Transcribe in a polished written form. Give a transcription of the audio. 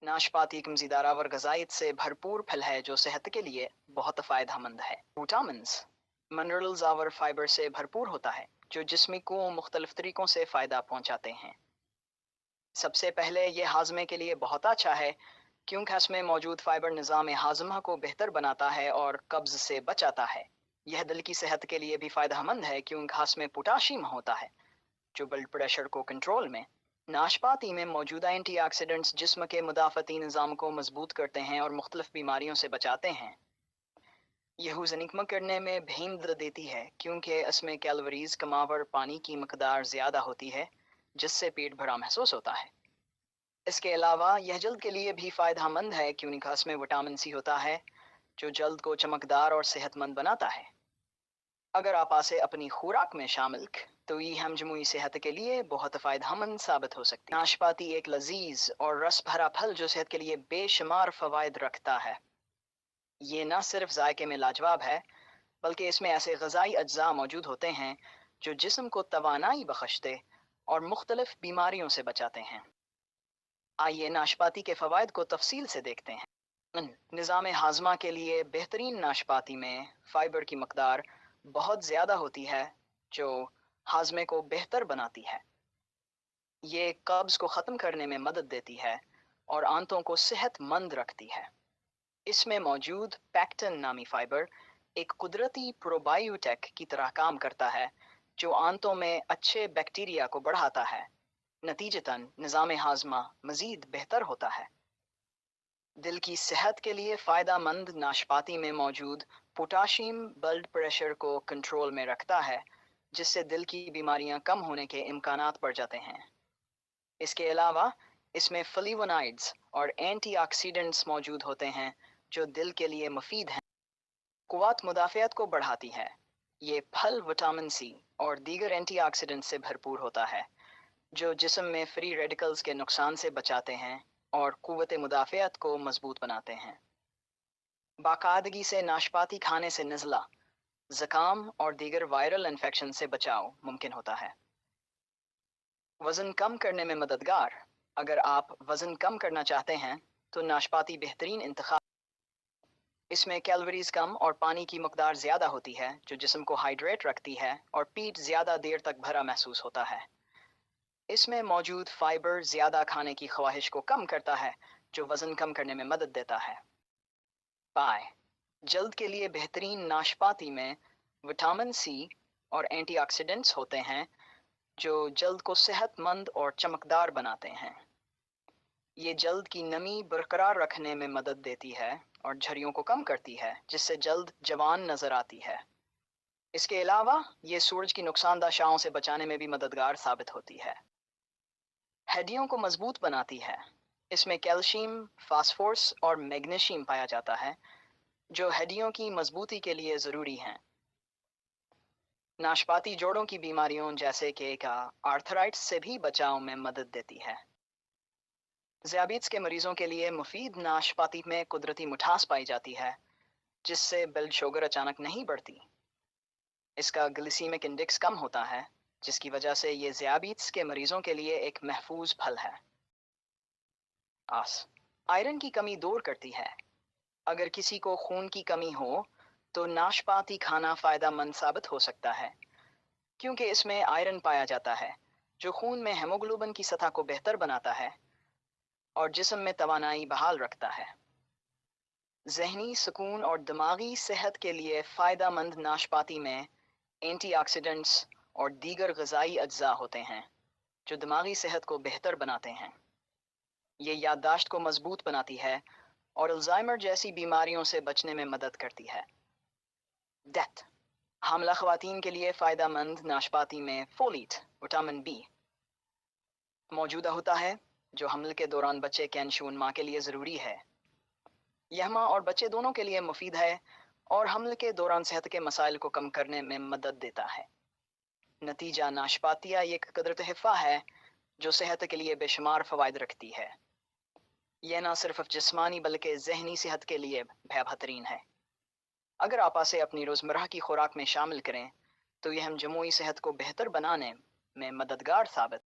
नाशपाती एक मज़ेदार और ग़िज़ाइत से भरपूर फल है जो सेहत के लिए बहुत फ़ायदेमंद है। विटामिन्स, मिनरल्स और फाइबर से भरपूर होता है जो जिस्म को मुख्तलिफ तरीक़ों से फ़ायदा पहुँचाते हैं। सबसे पहले ये हाजमे के लिए बहुत अच्छा है क्योंकि इसमें मौजूद फाइबर निज़ाम हाजमा को बेहतर बनाता है और कब्ज़ से बचाता है। यह दिल की सेहत के लिए भी फ़ायदेमंद है क्योंकि इसमें पोटाशियम होता है जो ब्लड प्रेशर को कंट्रोल में। नाशपाती में मौजूदा एंटीऑक्सीडेंट्स जिस्म के मुदाफ़ती निज़ाम को मजबूत करते हैं और मुख्तलिफ बीमारियों से बचाते हैं। यह वज़न कम करने में भी मदद देती है क्योंकि इसमें कैलोरीज़ कम और पानी की मकदार ज़्यादा होती है जिससे पेट भरा महसूस होता है। इसके अलावा यह जल्द के लिए भी फ़ायदेमंद है क्योंकि इसमें विटामिन सी होता है जो जल्द को चमकदार और सेहतमंद बनाता है। अगर आप इसे अपनी खुराक में शामिल तो ये हम जमुई सेहत के लिए बहुत फ़ायदेमंद साबित हो सकती है। नाशपाती एक लजीज और रस भरा फल जो सेहत के लिए बेशुमार फ़वाइद रखता है। ये न सिर्फ जायके में लाजवाब है बल्कि इसमें ऐसे ग़िज़ाई अज्जा मौजूद होते हैं जो जिस्म को तवानाई बख्शते और मुख्तलिफ बीमारियों से बचाते हैं। आइए नाशपाती के फ़वाइद को तफसील से देखते हैं। निज़ाम हाजमा के लिए बेहतरीन नाशपाती में फ़ाइबर की मकदार बहुत ज़्यादा होती है जो हाजमे को बेहतर बनाती है। ये कब्ज़ को ख़त्म करने में मदद देती है और आंतों को सेहतमंद रखती है। इसमें मौजूद पैक्टिन नामी फ़ाइबर एक कुदरती प्रोबायोटिक की तरह काम करता है जो आंतों में अच्छे बैक्टीरिया को बढ़ाता है। नतीजतन निज़ाम हाजमा मज़ीद बेहतर होता है। दिल की सेहत के लिए फ़ायदेमंद नाशपाती में मौजूद पोटाशियम ब्लड प्रेशर को कंट्रोल में रखता है जिससे दिल की बीमारियां कम होने के इम्कानात बढ़ जाते हैं। इसके अलावा इसमें फ्लेवोनॉइड्स और एंटीऑक्सीडेंट्स मौजूद होते हैं जो दिल के लिए मुफीद हैं। क़ुव्वत मुदाफ़ियत को बढ़ाती है। ये फल विटामिन सी और दीगर एंटीऑक्सीडेंट्स से भरपूर होता है जो जिस्म में फ्री रेडिकल्स के नुकसान से बचाते हैं और क़ुव्वत मुदाफ़ियत को मजबूत बनाते हैं। बाकायदगी से नाशपाती खाने से नज़ला, ज़ुकाम और दीगर वायरल इन्फेक्शन से बचाव मुमकिन होता है। वज़न कम करने में मददगार। अगर आप वज़न कम करना चाहते हैं तो नाशपाती बेहतरीन इंतखाब। इसमें कैलोरीज़ कम और पानी की मकदार ज़्यादा होती है जो जिस्म को हाइड्रेट रखती है और पेट ज़्यादा देर तक भरा महसूस होता है। इसमें मौजूद फाइबर ज़्यादा खाने की ख्वाहिश को कम करता है जो वज़न कम करने में मदद देता है। पाए जल्द के लिए बेहतरीन नाशपाती में विटामिन सी और एंटीऑक्सीडेंट्स होते हैं जो जल्द को सेहतमंद और चमकदार बनाते हैं। ये जल्द की नमी बरकरार रखने में मदद देती है और झुर्रियों को कम करती है जिससे जल्द जवान नज़र आती है। इसके अलावा ये सूरज की नुकसानदा शाओं से बचाने में भी मददगार साबित होती है। हड्डियों को मजबूत बनाती है। इसमें कैल्शियम, फास्फोरस और मैग्नीशियम पाया जाता है जो हड्डियों की मजबूती के लिए ज़रूरी हैं। नाशपाती जोड़ों की बीमारियों जैसे कि आर्थराइटिस से भी बचाव में मदद देती है। ज़ियाबीत्स के मरीजों के लिए मुफीद नाशपाती में कुदरती मिठास पाई जाती है जिससे ब्लड शुगर अचानक नहीं बढ़ती। इसका ग्लिसीमिक इंडेक्स कम होता है जिसकी वजह से ये ज़ियाबीत्स के मरीजों के लिए एक महफूज फल है। आयरन की कमी दूर करती है। अगर किसी को खून की कमी हो तो नाशपाती खाना फ़ायदेमंद साबित हो सकता है क्योंकि इसमें आयरन पाया जाता है जो खून में हेमोग्लोबिन की सतह को बेहतर बनाता है और जिस्म में तवानाई बहाल रखता है। ज़हनी सुकून और दिमागी सेहत के लिए फ़ायदेमंद नाशपाती में एंटीऑक्सीडेंट्स और दीगर ग़िज़ाई अज्जा होते हैं जो दिमागी सेहत को बेहतर बनाते हैं। ये याददाश्त को मजबूत बनाती है और अल्ज़ाइमर जैसी बीमारियों से बचने में मदद करती है। डेथ हामला ख़वातीन के लिए फ़ायदेमंद नाशपाती में फोलेट विटामिन बी मौजूदा होता है जो हमल के दौरान बच्चे के नशून माँ के लिए ज़रूरी है। यह माँ और बच्चे दोनों के लिए मुफीद है और हमल के दौरान सेहत के मसाइल को कम करने में मदद देता है। नतीजा नाशपातिया एक कुदरत हिफ़ा है जो सेहत के लिए बेशुमार फ़वाइद रखती है। यह न सिर्फ जिस्मानी बल्कि ज़हनी सेहत के लिए बेहतरीन है। अगर आप इसे अपनी रोज़मर्रा की खुराक में शामिल करें तो यह हम जमूई सेहत को बेहतर बनाने में मददगार साबित